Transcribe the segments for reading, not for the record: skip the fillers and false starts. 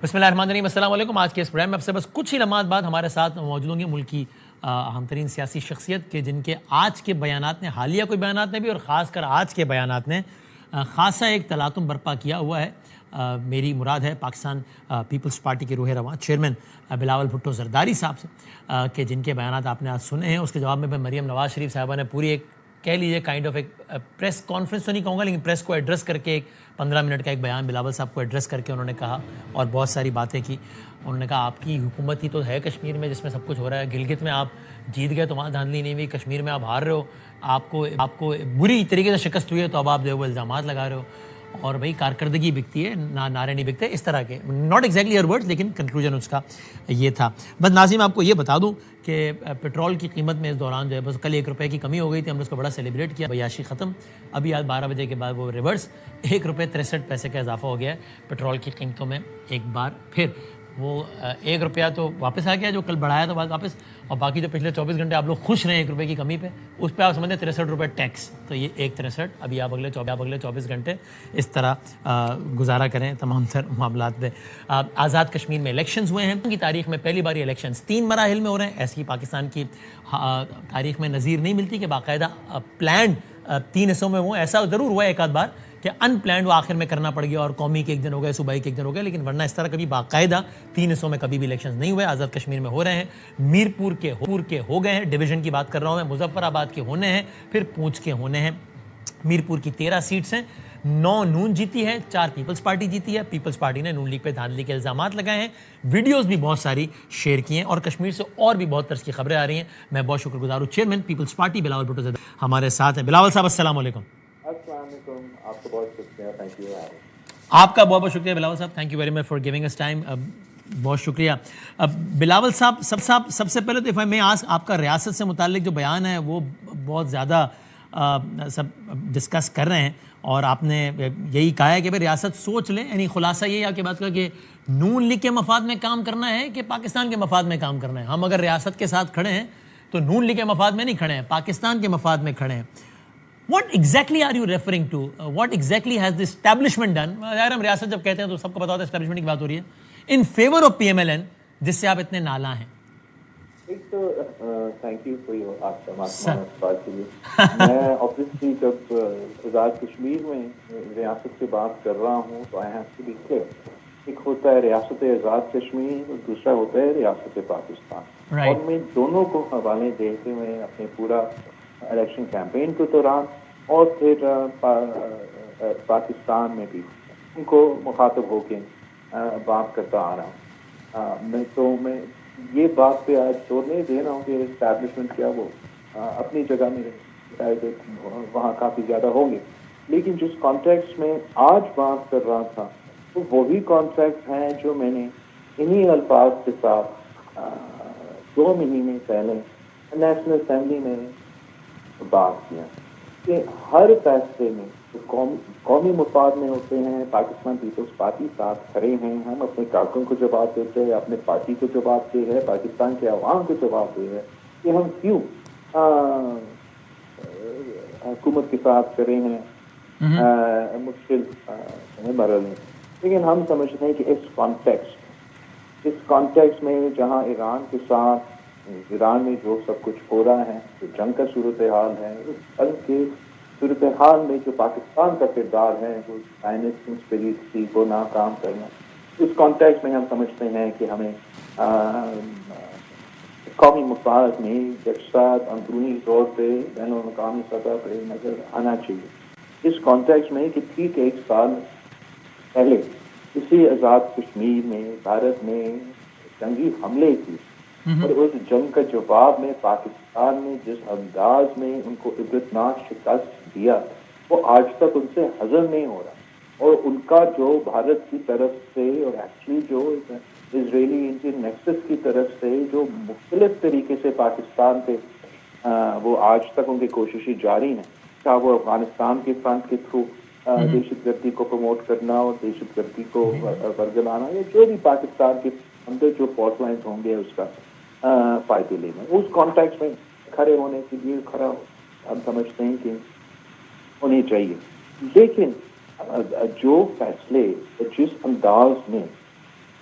بسم اللہ الرحمن الرحیم، السلام علیکم۔ آج کے اس پروگرام میں اب سے بس کچھ ہی لمحات بعد ہمارے ساتھ موجود ہوں گے ملک کی اہم ترین سیاسی شخصیت کے جن کے آج کے بیانات نے، حالیہ کوئی بیانات نے بھی اور خاص کر آج کے بیانات نے خاصا ایک تلاطم برپا کیا ہوا ہے۔ میری مراد ہے پاکستان پیپلز پارٹی کے روح رواں چیئرمین بلاول بھٹو زرداری صاحب سے، کہ جن کے بیانات آپ نے آج سنے ہیں۔ اس کے جواب میں مریم نواز شریف صاحبہ نے پوری ایک کہہ لیجیے کائنڈ آف ایک پریس کانفرنس تو نہیں کہوں گا، لیکن پریس کو ایڈریس کر کے ایک 15 منٹ کا ایک بیان بلاول صاحب کو ایڈریس کر کے انہوں نے کہا اور بہت ساری باتیں کی۔ انہوں نے کہا آپ کی حکومت ہی تو ہے کشمیر میں جس میں سب کچھ ہو رہا ہے، گلگت میں آپ جیت گئے تو وہاں دھاندلی نہیں ہوئی، کشمیر میں آپ ہار رہے ہو، آپ کو بری طریقے سے شکست ہوئی ہے تو اب آپ جو الزامات لگا رہے ہو اور بھائی کارکردگی بکتی ہے، نعرے نہیں بکتے، اس طرح کے ناٹ ایگزیکٹلی ہر ورڈز، لیکن کنکلوژن اس کا یہ تھا۔ بس ناظرین آپ کو یہ بتا دوں کہ پیٹرول کی قیمت میں اس دوران جو ہے بس کل 1 روپے کی کمی ہو گئی تھی، ہم نے اس کو بڑا سیلیبریٹ کیا، عیاشی ختم۔ ابھی آج 12 بجے کے بعد وہ ریورس 1 روپے 63 پیسے کا اضافہ ہو گیا ہے پیٹرول کی قیمتوں میں ایک بار پھر۔ وہ 1 روپیہ تو واپس آ گیا جو کل بڑھایا تھا بعد واپس، اور باقی جو پچھلے 24 گھنٹے آپ لوگ خوش رہے 1 روپے کی کمی پہ، اس پہ آپ سمجھیں 63 روپے ٹیکس، تو یہ 1.63۔ ابھی آپ اگلے 24 گھنٹے اس طرح گزارا کریں تمام تر معاملات پہ۔ آزاد کشمیر میں الیکشنز ہوئے ہیں کی تاریخ میں پہلی باری الیکشنز 3 مراحل میں ہو رہے ہیں، ایسی پاکستان کی تاریخ میں نظیر نہیں ملتی کہ باقاعدہ پلانڈ 3 حصوں میں ہوں۔ ایسا ضرور ہوا ہے ایک آدھ بار کہ ان پلانڈ وہ آخر میں کرنا پڑ گیا اور قومی کے ایک دن ہو گئے، صوبائی کے ایک دن ہو گئے، لیکن ورنہ اس طرح کبھی باقاعدہ 3 حصوں میں کبھی بھی الیکشنز نہیں ہوئے۔ آزاد کشمیر میں ہو رہے ہیں، میرپور کے ہو گئے ہیں، ڈویژن کی بات کر رہا ہوں میں، مظفر آباد کے ہونے ہیں، پھر پونچھ کے ہونے ہیں۔ میرپور کی 13 سیٹس ہیں، 9 نون جیتی ہے، 4 پیپلز پارٹی جیتی ہے۔ پیپلز پارٹی نے نون لیگ پہ دھاندلی کے الزامات لگائے ہیں، ویڈیوز بھی بہت ساری شیئر کی ہیں، اور کشمیر سے اور بھی بہت طرز کی خبریں آ رہی ہیں۔ میں بہت شکر گزار ہوں چیئرمین پیپلز پارٹی بلاول بھٹو زرداری ہمارے ساتھ ہیں۔ بلاول صاحب السلام علیکم۔ السلام علیکم، آپ کا بہت شکریہ، تھینک یو۔ آپ کا بہت بہت شکریہ بلاول صاحب، thank you very much for giving اس ٹائم، بہت شکریہ۔ بلاول صاحب سب سے پہلے تو میں آپ کا ریاست سے متعلق جو بیان ہے وہ بہت زیادہ سب ڈسکس کر رہے ہیں، اور آپ نے یہی کہا ہے کہ بھائی ریاست سوچ لیں، یعنی خلاصہ یہی آپ کی بات کا کہ نون لیگ کے مفاد میں کام کرنا ہے کہ پاکستان کے مفاد میں کام کرنا ہے۔ ہم اگر ریاست کے ساتھ کھڑے ہیں تو نون لیگ کے مفاد میں نہیں کھڑے ہیں، پاکستان کے مفاد میں کھڑے ہیں۔ What exactly are you referring to? What exactly has the establishment done? ظاہر ہم ریاست جب کہتے ہیں تو سب کو پتا ہوتا ہے اسٹیبلشمنٹ کی بات ہو رہی ہے، in favor of PMLN، جس سے آپ اتنے نالاں ہیں۔ ایک تو تھینک یو فار آپ کا سوال کے لیے۔ میں آبویسلی جب آزاد کشمیر میں ریاست سے بات کر رہا ہوں تو I have to be clear, ایک ہوتا ہے ریاست آزاد کشمیر اور دوسرا ہوتا ہے ریاست پاکستان، اور میں دونوں کو حوالے دیتے ہوئے اپنے پورا الیکشن کیمپین کے دوران اور پھر پاکستان میں بھی ان کو مخاطب ہو کے بات کرتا آ رہا ہوں۔ میں یہ بات پہ آج زور نہیں دے رہا ہوں کہ اسٹیبلشمنٹ کیا وہ اپنی جگہ میں وہاں کافی زیادہ ہوں گے، لیکن جس کانٹیکسٹ میں آج بات کر رہا تھا تو وہی کانٹیکٹ ہیں جو میں نے انہی الفاظ کے ساتھ 2 مہینے پہلے نیشنل اسمبلی میں بات کیا کہ ہر فیصلے میں قومی مفاد میں ہوتے ہیں، پاکستان پیپلز پارٹی ساتھ کھڑے ہیں، ہم اپنے کارکنوں کو جواب دیتے ہیں، اپنے پارٹی کو جواب دے ہے، پاکستان کے عوام کو جواب دے ہے کہ ہم کیوں حکومت کے ساتھ کھڑے ہیں مشکل مرحلے میں۔ لیکن ہم سمجھتے ہیں کہ اس کانٹیکسٹ میں جہاں ایران کے ساتھ ایران میں جو سب کچھ ہو رہا ہے، جو جنگ کا صورتحال ہے، اس جنگ کے صورتحال میں جو پاکستان کا کردار ہے، وہ کنسپریسی کو ناکام کرنا، اس کانٹیکسٹ میں ہم سمجھتے ہیں کہ ہمیں قومی مفاد میں یکساں اندرونی طور پہ بین الاقوامی سطح پہ نظر آنا چاہیے۔ اس کانٹیکسٹ میں کہ ٹھیک 1 سال پہلے اسی آزاد کشمیر میں بھارت نے جنگی حملے کی، اور اس جنگ کا جواب میں پاکستان نے جس انداز میں ان کو عبرتناک شکست دیا وہ آج تک ان سے ہضم نہیں ہو رہا، اور ان کا جو بھارت کی طرف سے اور ایکچولی جو اسرائیلی انڈین نیکسس کی طرف سے جو مختلف طریقے سے پاکستان پہ وہ آج تک ان کی کوششیں جاری ہیں، چاہے وہ افغانستان کے فرنٹ کے تھرو دہشت گردی کو پروموٹ کرنا اور دہشت گردی کو برگلانا، یا جو بھی پاکستان کے اندر جو فالٹ لائنز ہوں گے اس کا فائدے لینا، اس کانٹیکسٹ میں کھڑے ہونے کے لیے ہم سمجھتے ہیں کہ ہونی چاہیے۔ لیکن جو فیصلے جس انداز میں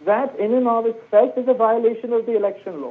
That in and of itself is a violation of the election law.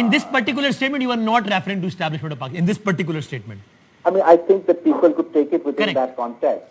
in this particular statement you are not referring to establishment of Pakistan in this particular statement. I mean, I think that people could take it within that context.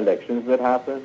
elections that happened.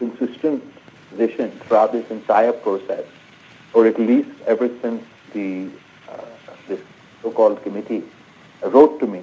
consistent position throughout this entire process, or at least ever since this so-called committee wrote to me,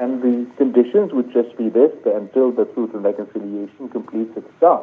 And the conditions would just be this, until the Truth and Reconciliation completes its job.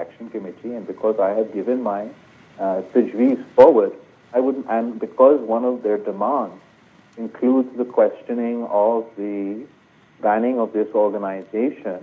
action committee and because I have given my tajweez forward, I would, and because one of their demands includes the questioning of the banning of this organization,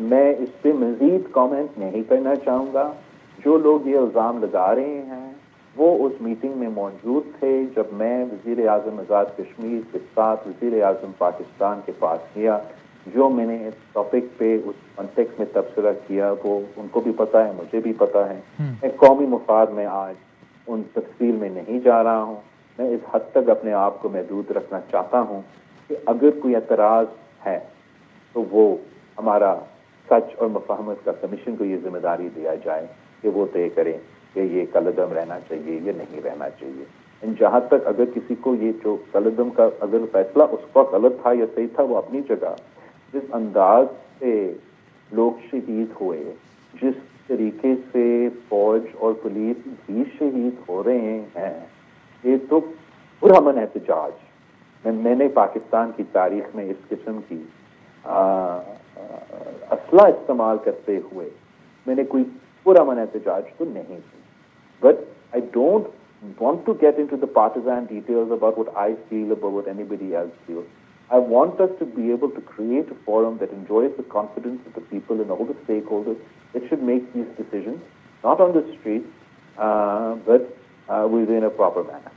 میں اس پہ مزید comment نہیں کرنا چاہوں گا. جو لوگ یہ الزام لگا رہے ہیں وہ اس میٹنگ میں موجود تھے جب میں وزیر اعظم آزاد کشمیر کے ساتھ وزیر اعظم پاکستان کے پاس گیا. جو میں نے اس ٹاپک پہ اس کانٹیکس میں تبصرہ کیا وہ ان کو بھی پتہ ہے, مجھے بھی پتہ ہے. میں قومی مفاد میں آج ان تفصیل میں نہیں جا رہا ہوں. میں اس حد تک اپنے آپ کو محدود رکھنا چاہتا ہوں کہ اگر کوئی اعتراض ہے تو وہ ہمارا سچ اور مفاہمت کا کمیشن کو یہ ذمہ داری دیا جائے کہ وہ طے کریں کہ یہ کالعدم رہنا چاہیے یا نہیں رہنا چاہیے. جہاں تک اگر کسی کو یہ جو کالعدم کا اگر فیصلہ اس کا غلط تھا یا صحیح تھا وہ اپنی جگہ, جس انداز سے لوگ شہید ہوئے, جس طریقے سے فوج اور پولیس بھی شہید ہو رہے ہیں, یہ تو پرامن احتجاج. میں نے پاکستان کی تاریخ میں اس قسم کی اسلحہ استعمال کرتے ہوئے میں نے کوئی پرامن احتجاج تو نہیں کی. But I don't want to get into the partisan details about what I feel, about what anybody else feels. I want us to be able to create a forum that enjoys the confidence of the people and all the stakeholders that should make these decisions, not on the street, but within a proper manner.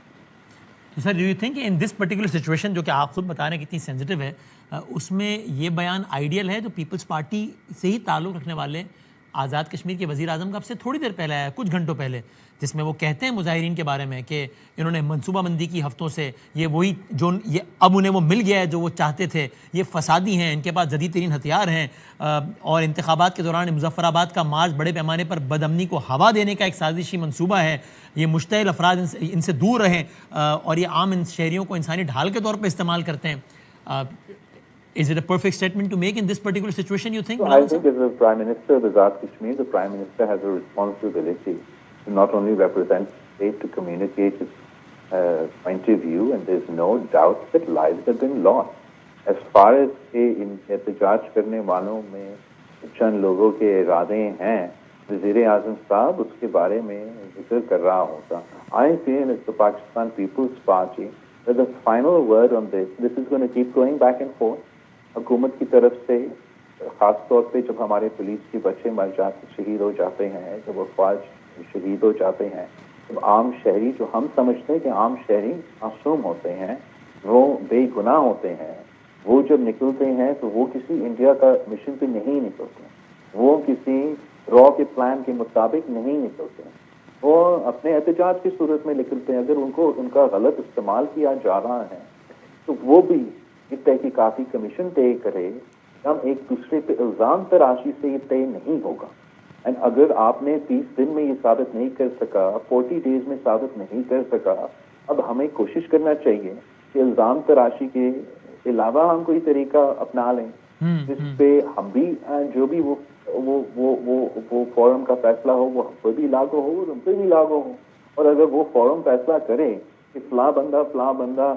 تو sir, do you think in this particular situation جو کہ آپ خود بتا رہے ہیں کتنی sensitive ہے, اس میں یہ بیان آئیڈیل ہے جو پیپلز پارٹی سے ہی تعلق رکھنے والے آزاد کشمیر کے وزیر اعظم کا اب سے تھوڑی دیر پہلے آیا, کچھ گھنٹوں پہلے, جس میں وہ کہتے ہیں مظاہرین کے بارے میں کہ انہوں نے منصوبہ بندی کی ہفتوں سے, یہ وہی جو یہ اب انہیں وہ مل گیا ہے جو وہ چاہتے تھے, یہ فسادی ہیں, ان کے پاس جدید ترین ہتھیار ہیں, اور انتخابات کے دوران مظفر آباد کا مارچ بڑے پیمانے پر بدامنی کو ہوا دینے کا ایک سازشی منصوبہ ہے, یہ مشتعل افراد ان سے دور رہیں, اور یہ عام شہریوں کو انسانی ڈھال کے طور پہ استعمال کرتے ہیں. Is it a perfect statement to make in this particular situation, you think? So I think as the Prime Minister of Azad Kashmir, the Prime Minister has a responsibility to not only represent the state, to communicate its point of view, and there's no doubt that lives have been lost. As far as in احتجاج کرنے والوں میں چند لوگوں کے ارادے ہیں, وزیر اعظم صاحب اس کے بارے میں ذکر کر رہا ہوتا. I feel as the Pakistan People's Party that the final word on this is going to keep going back and forth. حکومت کی طرف سے خاص طور پہ جب ہمارے پولیس کے بچے مر جاتے, شہید ہو جاتے ہیں, جب افواج شہید ہو جاتے ہیں, جب عام شہری, جو ہم سمجھتے ہیں کہ عام شہری معصوم ہوتے ہیں, وہ بے گناہ ہوتے ہیں, وہ جب نکلتے ہیں تو وہ کسی انڈیا کا مشن پہ نہیں نکلتے, وہ کسی را کے پلان کے مطابق نہیں نکلتے, وہ اپنے احتجاج کی صورت میں نکلتے ہیں. اگر ان کو ان کا غلط استعمال کیا جا رہا ہے تو وہ بھی یہ تحقیقاتی کمیشن طے کرے. ہم ایک دوسرے پہ الزام تراشی سے یہ طے نہیں ہوگا. اینڈ اگر آپ نے 30 دن میں یہ ثابت نہیں کر سکا, 40 days میں ثابت نہیں کر سکا, اب ہمیں کوشش کرنا چاہیے کہ الزام تراشی کے علاوہ ہم کوئی طریقہ اپنا لیں جس پہ ہم بھی جو بھی وہ فورم کا فیصلہ ہو وہ ہم پہ بھی لاگو ہو اور ہم پہ بھی لاگو ہو. اور اگر وہ فورم فیصلہ کرے کہ فلاں بندہ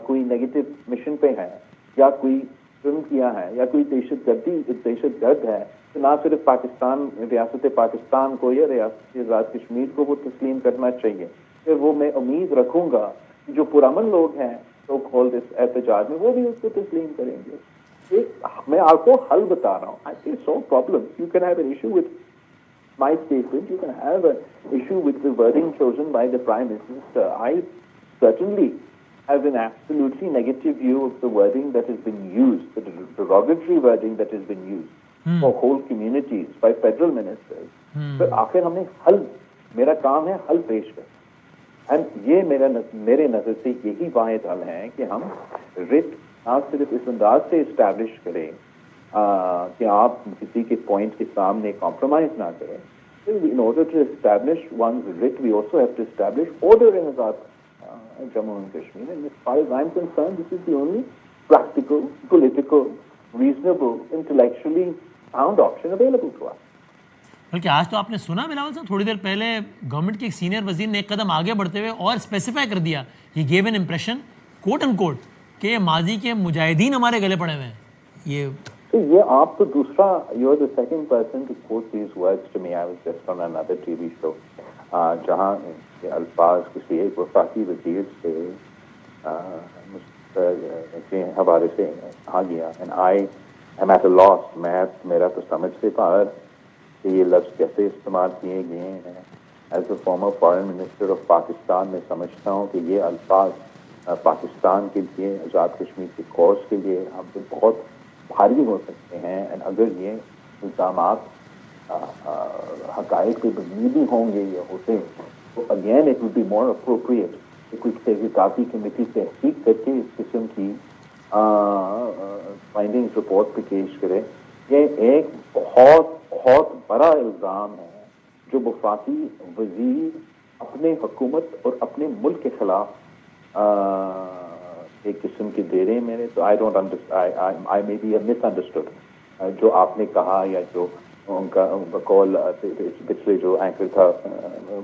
کوئی نیگیٹو مشن پہ ہے, یا کوئی جرم کیا ہے, یا کوئی دہشت گرد ہے, تو نہ صرف پاکستان, ریاست پاکستان کو یا ریاست آزاد کشمیر کو وہ تسلیم کرنا چاہیے. پھر وہ میں امید رکھوں گا کہ جو پرامن لوگ ہیں تو کھول اس احتجاج میں وہ بھی اس کو تسلیم کریں گے. میں آپ کو حل بتا رہا ہوں. I see so problems. You can have an issue with my statement. You can have an issue with the wording chosen by the Prime Minister. I certainly have an absolutely negative view of the wording that has been used, the derogatory wording that has been used for whole communities by federal ministers. But آخر ہم نے حل, میرا کام ہے حل پیش کر. And یہ میرے نظر سے یہی واحد حل ہے کہ ہم رٹ نہ صرف اس انداز سے اسٹیبلش کریں کہ آپ کسی کے پوائنٹ کے سامنے کمپرومائز نہ کریں. In order to establish one's writ, we also have to establish order in Azad Jammu and Kashmir. And as far as I'm concerned, this is the only practical, political, reasonable, intellectually sound option available to us. بلکہ آج تو آپ نے سنا بلاول صاحب, تھوڑی دیر پہلے government کے ایک سینئر وزیر نے ایک قدم آگے بڑھتے ہوئے اور اسپیسیفائی کر دیا, he give an impression quote and quote کہ یہ ماضی کے مجاہدین ہمارے گلے پڑے ہوئے ہیں. یہ آپ تو دوسرا, you are the second person to quote these words to me. I was just on another TV show جہاں الفاظ کسی ایک وفاقی وزیر سے حوالے سے کہا گیا. And I I'm at a loss. میرا تو سمجھ سے باہر کہ یہ لفظ کیسے استعمال کیے گئے ہیں. As a former foreign minister of Pakistan میں سمجھتا ہوں کہ یہ الفاظ پاکستان کے لیے, آزاد کشمیر کے کوز کے لیے ہم پہ بہت بھاری ہو سکتے ہیں. اینڈ اگر یہ الزامات حقائق پہ مبنی ہوں گے یہ ہوتے تو again it will be more appropriate کہ کوئی تحقیقاتی کمیٹی تحقیق کر کے اس قسم کی فائنڈنگز رپورٹ پہ پیش کرے. یہ ایک بہت بہت بڑا الزام ہے جو وفاقی وزیر اپنے حکومت اور اپنے ملک کے خلاف ایک قسم کے دے رہے ہیں. میرے تو I don't understand, I may be misunderstood جو آپ نے کہا یا جو ان کا کال پچھلے جو اینکر تھا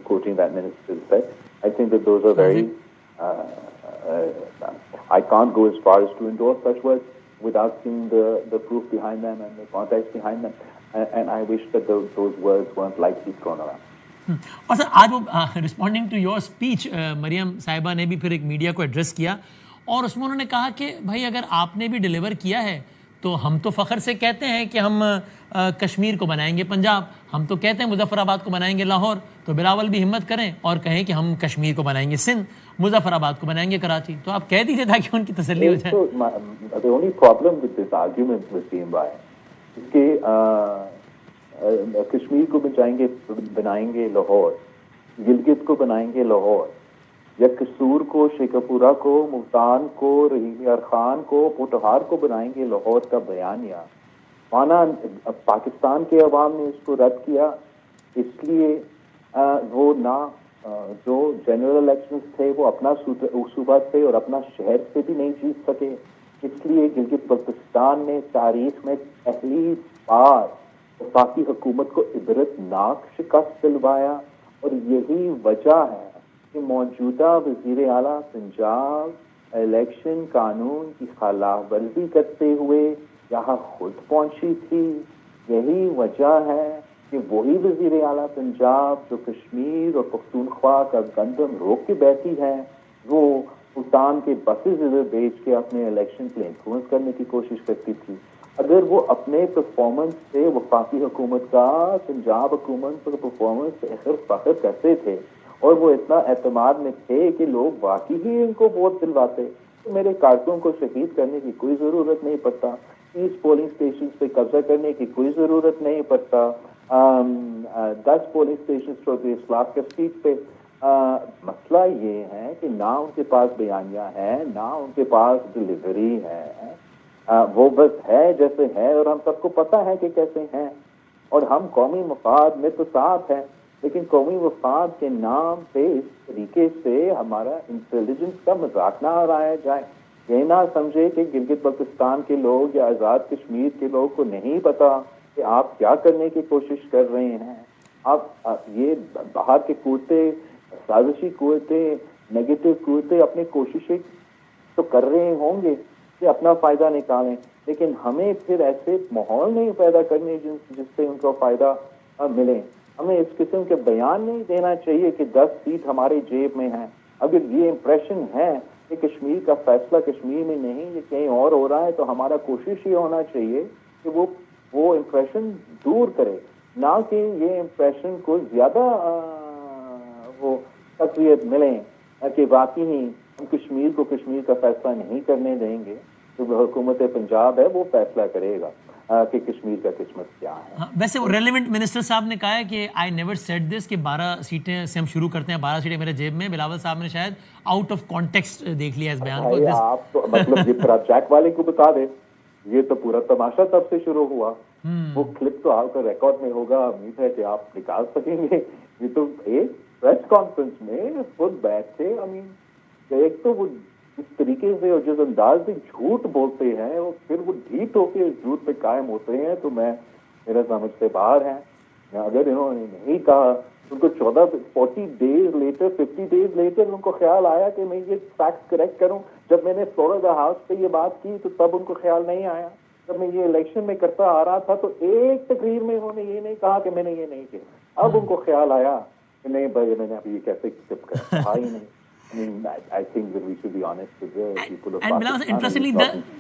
coaching that minister, I think that those are very I can't go as far as to endorse such words without seeing the proof behind them and the context behind them. And I wish that those words weren't lightly thrown around. اور سر آج وہ responding to your speech مریم صاحبہ نے بھی پھر ایک media کو address کیا اور اس میں انہوں نے کہا کہ بھائی اگر آپ نے بھی ڈیلیور کیا ہے تو ہم تو فخر سے کہتے ہیں کہ ہم کشمیر کو بنائیں گے پنجاب, ہم تو کہتے ہیں مظفر آباد کو بنائیں گے لاہور, تو بلاول بھی ہمت کریں اور کہیں کہ ہم کشمیر کو بنائیں گے سندھ, مظفر آباد کو بنائیں گے کراچی. تو آپ کہہ دیجیے تاکہ ان کی تسلی ہو جائے. The only problem with this argument was seen by کہ کشمیر کو بنائیں گے لاہور, گلگت کو بنائیں گے لاہور, یا قصور کو, شیخاپورہ کو, ملتان کو, رحیم یار خان کو, پوٹہار کو بنائیں گے لاہور کا بیانیہ. مانا پاکستان کے عوام نے اس کو رد کیا اس لیے وہ نہ جو جنرل الیکشنز تھے وہ اپنا صوبہ سے اور اپنا شہر سے بھی نہیں جیت سکے. اس لیے گلگت بلتستان نے تاریخ میں پہلی بار وفاقی حکومت کو عبرت ناک شکست دلوایا. اور یہی وجہ ہے کہ موجودہ وزیر اعلیٰ پنجاب الیکشن قانون کی خلاف ورزی کرتے ہوئے یہاں خود پہنچی تھی. یہی وجہ ہے کہ وہی وزیر اعلیٰ پنجاب جو کشمیر اور پختونخوا کا گندم روک کے بیٹھی ہے وہ ملتان کے بسز ادھر بیچ کے اپنے الیکشن کو انفلوئنس کرنے کی کوشش کرتی تھی. اگر وہ اپنے پرفارمنس سے وفاقی حکومت کا, پنجاب حکومت پر پرفارمنس سے فخر کرتے تھے اور وہ اتنا اعتماد میں تھے کہ لوگ واقعی ہی ان کو ووٹ دلواتے, تو میرے کارکنوں کو شہید کرنے کی کوئی ضرورت نہیں پڑتا, 30 پولنگ اسٹیشنز پہ قبضہ کرنے کی کوئی ضرورت نہیں پڑتا, 10 پولنگ اسٹیشنز پر اصلاح کا سیٹ پہ. مسئلہ یہ ہے کہ نہ ان کے پاس بیانیہ ہے, نہ ان کے پاس ڈلیوری ہے, وہ بس ہے جیسے ہے اور ہم سب کو پتہ ہے کہ کیسے ہیں. اور ہم قومی مفاد میں تو ساتھ ہیں, لیکن قومی مفاد کے نام پہ اس طریقے سے ہمارا انٹیلیجنس کا مذاق نہ اڑایا جائے. یہ نہ سمجھے کہ گلگت بلتستان کے لوگ یا آزاد کشمیر کے لوگ کو نہیں پتا کہ آپ کیا کرنے کی کوشش کر رہے ہیں. آپ یہ باہر کے قوتیں, سازشی قوتیں, نیگیٹو قوتیں اپنی کوششیں تو کر رہے ہوں گے کہ اپنا فائدہ نکالیں, لیکن ہمیں پھر ایسے ماحول نہیں پیدا کرنے جس سے ان کو فائدہ ملے. ہمیں اس قسم کے بیان نہیں دینا چاہیے کہ 10 سیٹ ہمارے جیب میں ہیں. اگر یہ امپریشن ہے کہ کشمیر کا فیصلہ کشمیر میں نہیں یہ کہیں اور ہو رہا ہے تو ہمارا کوشش یہ ہونا چاہیے کہ وہ امپریشن دور کرے, نہ کہ یہ امپریشن کو زیادہ وہ تقویت ملے کہ واقعی ہم کشمیر کو کشمیر کا فیصلہ نہیں کرنے دیں گے. جو حکومت پنجاب ہے وہ فیصلہ کرے گا کہ کشمیر کا قسمت کیا ہے. ویسے ریلیونٹ منسٹر صاحب نے کہا ہے کہ آئی نیور سیڈ دس کہ 12 سیٹیں سے ہم شروع کرتے ہیں, 12 سیٹیں میرے جیب میں. بلاول صاحب نے شاید آؤٹ آف کانٹیکسٹ دیکھ لیا اس بیان کو. آپ تو مطلب یہ پھر آپ جیک والے کو بتا دیں, یہ تو پورا تماشا تب سے شروع ہوا. وہ کلپ تو آپ کا ریکارڈ میں ہوگا, امید ہے کہ آپ نکال سکیں گے. یہ تو ایک پریس کانفرنس میں خود بیٹھے, ایک تو وہ اس طریقے سے اور جس انداز سے جھوٹ بولتے ہیں اور پھر وہ ڈھیٹ ہو کے اس جھوٹ پہ قائم ہوتے ہیں, تو میرا سمجھ سے باہر ہے. اگر انہوں نے نہیں کہا ان کو 40 days later 50 days later ان کو خیال آیا کہ میں یہ فیکٹ کریکٹ کروں. جب میں نے فلوریڈا ہاؤس پہ یہ بات کی تو تب ان کو خیال نہیں آیا. جب میں یہ الیکشن میں کرتا آ رہا تھا تو ایک تقریر میں انہوں نے یہ نہیں کہا کہ میں نے یہ نہیں کیا. اب ان کو خیال آیا کہ نہیں بھائی میں نے ابھی یہ کیسے کہا ہی نہیں. I mean, I think that we should be honest with the people of And Bilal, Pakistan. interestingly,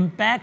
impact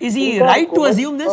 is he right to assume this?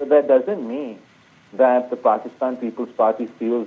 So that doesn't mean that the Pakistan People's Party feels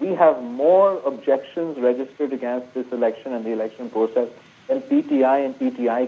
we have more objections registered against this election and the election process than PTI and PTI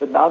But now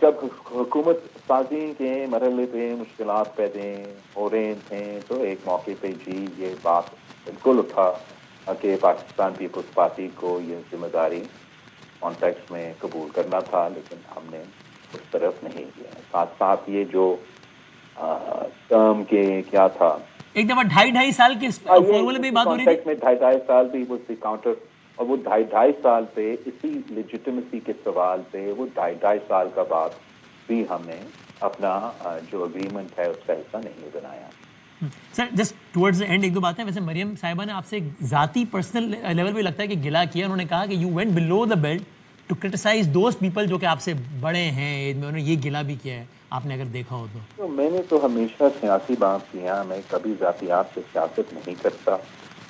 جب حکومت سازی کے مرحلے پہ مشکلات پیدا ہو رہے تھے تو ایک موقع پہ جی یہ بات بالکل اٹھا کہ پاکستان پیپلز پارٹی کو یہ ذمہ داری کانٹیکس میں قبول کرنا تھا، لیکن ہم نے اس طرف نہیں گیا. ساتھ ساتھ یہ جو ٹرم کے کیا تھا ایک دفعہ 2.5 سال کے فارمولے میں بات ہو رہی تھی. میں 2.5 سال بھی وہ کاؤنٹر، اور وہ 2.5 سال پہ اسی لیجیٹمیسی کے سوال پہ وہ 2.5 سال کا بعد بھی ہم نے اپنا جو اگریمنٹ ہے اس کا حصہ نہیں بنایا. سر جسٹ ٹورڈز اینڈ ایک دو باتیں. ویسے مریم صاحبہ نے آپ سے ایک ذاتی پرسنل لیول پہ لگتا ہے کہ گلا کیا. انہوں نے کہا کہ you went below the belt to criticize those people جو کہ آپ سے بڑے ہیں ایج میں. انہوں نے یہ گلا بھی کیا ہے, آپ نے اگر دیکھا ہو تو. میں نے تو ہمیشہ سیاسی بات کیا, میں کبھی ذاتیات سے سیاست نہیں کرتا,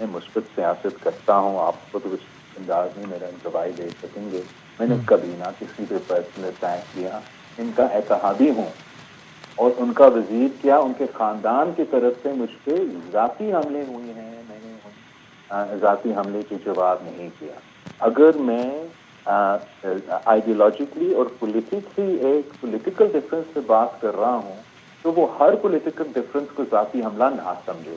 میں مثبت سیاست کرتا ہوں. آپ کو تو اس انداز میں میرا گواہی دے سکیں گے. میں نے کبھی نہ کسی پہ پرسنل اٹیک کیا. ان کا اتحادی ہوں, اور ان کا وزیر کیا ان کے خاندان کی طرف سے مجھ پہ ذاتی حملے ہوئے ہیں, میں نے ذاتی حملے کے جواب نہیں کیا. اگر میں آئیڈیالوجیکلی اور پولیٹکلی ایک پولیٹیکل ڈفرینس سے بات کر رہا ہوں تو وہ ہر پولیٹیکل ڈفرینس کو ذاتی حملہ نہ سمجھے.